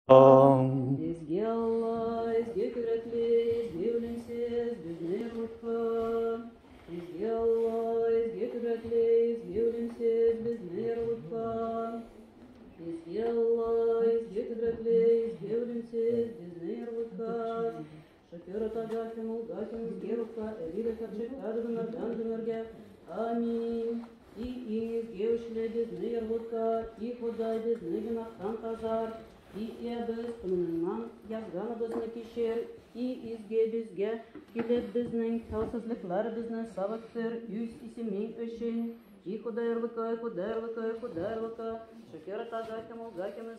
Ezgi Allah, ezgi kürekli, ezgi ölümsüz, bizni yurtka. Ezgi Allah, ezgi kürekli, ezgi ölümsüz, bizni yurtka. Ezgi Allah, ezgi kürekli, ezgi ölümsüz, bizni yurtka. Şükür atacakım, ulgakım, ezgi yurtka, eliyle karşık kadınlardan dönürge. Amin. İyi işle bizni yurtka, iyi Huday bizni günahtan kazar. Biz bununla yazganımızı kişir, izge bizge, gelip bizning tavsizliklarimizni sabıktır, yüz isimin için. Kudarlıka, şükür tagakımız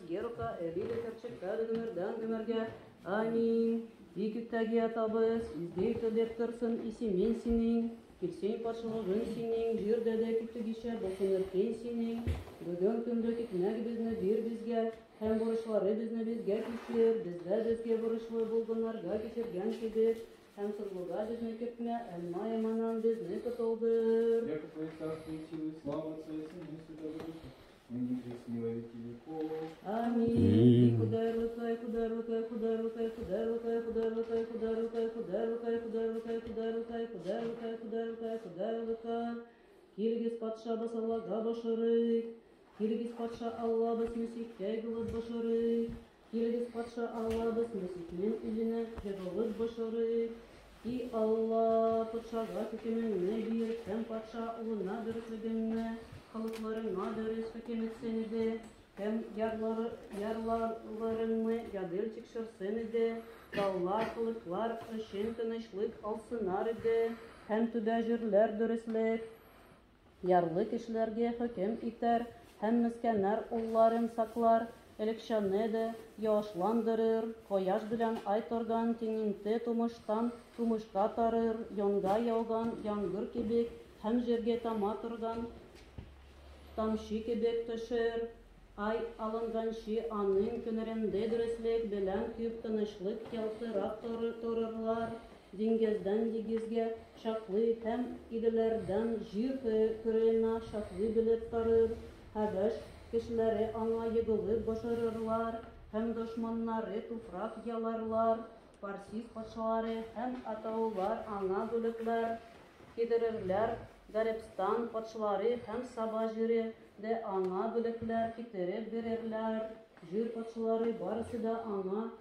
geruka, eliyle kerçek kadınırdan gümürge. Amin. Küttagi atabız, izge küdep kırsın isimin sinin. Kilsen parçalığın sinin, jirde de küttü gişe, bakınırken sinin. Bugün kündü kitmek bizni bir bizge, hem buruşları bizni bizge kişir, bizde bizge buruşlu bulgunlarga kişirgen kibir, hem sırlıga bizni kütme, elma emanan bizni kutuldur. Яко Твоих царствие, силы, слава Отца и Сына и Святого Духа, ныне и присно во веки веков. Аминь. Киргиз патша басаллага башырык. Киргиз патша Алла біз Месихке гылыт башырык. Киргиз патша Алла біз Месихмен илине гылыт башырык. И Алла патшага hükümünü bir, hem патша улына dürüstlüğünü, kalıklarına dürüst hüküm etseni de, hem yarlarlarını yadıl çıkşırseni de, dağlar kılıklar ışın tınışlık alsınar de, hem tübecirler dürüstlük, yarlı kişilerge hüküm iter, hem miskenler ulların saklar, elekşanı da yaşlandırır, koyaş bilen ay torgan tininti tumuştan tumuşka tarır, yonga yağgan yangır kebek, hem jerge tama turgan tamşı kebek taşır, ay alıngan şi anın künüründe dürüstlük bilen küp tınışlık yaltırak torırlar, dingezden digizge şaklı hem idilerden jir kürena şaklı bilip tarır, habeş kişileri ana yıgılıp başarırlar, hem düşmanları tufrak yalarlar, Parsis paşaları hem ataular ana bölükler, giderirler, Garibistan paşaları hem sabajiri de ana bölükler giderip verirler, jir paşaları barısı da ana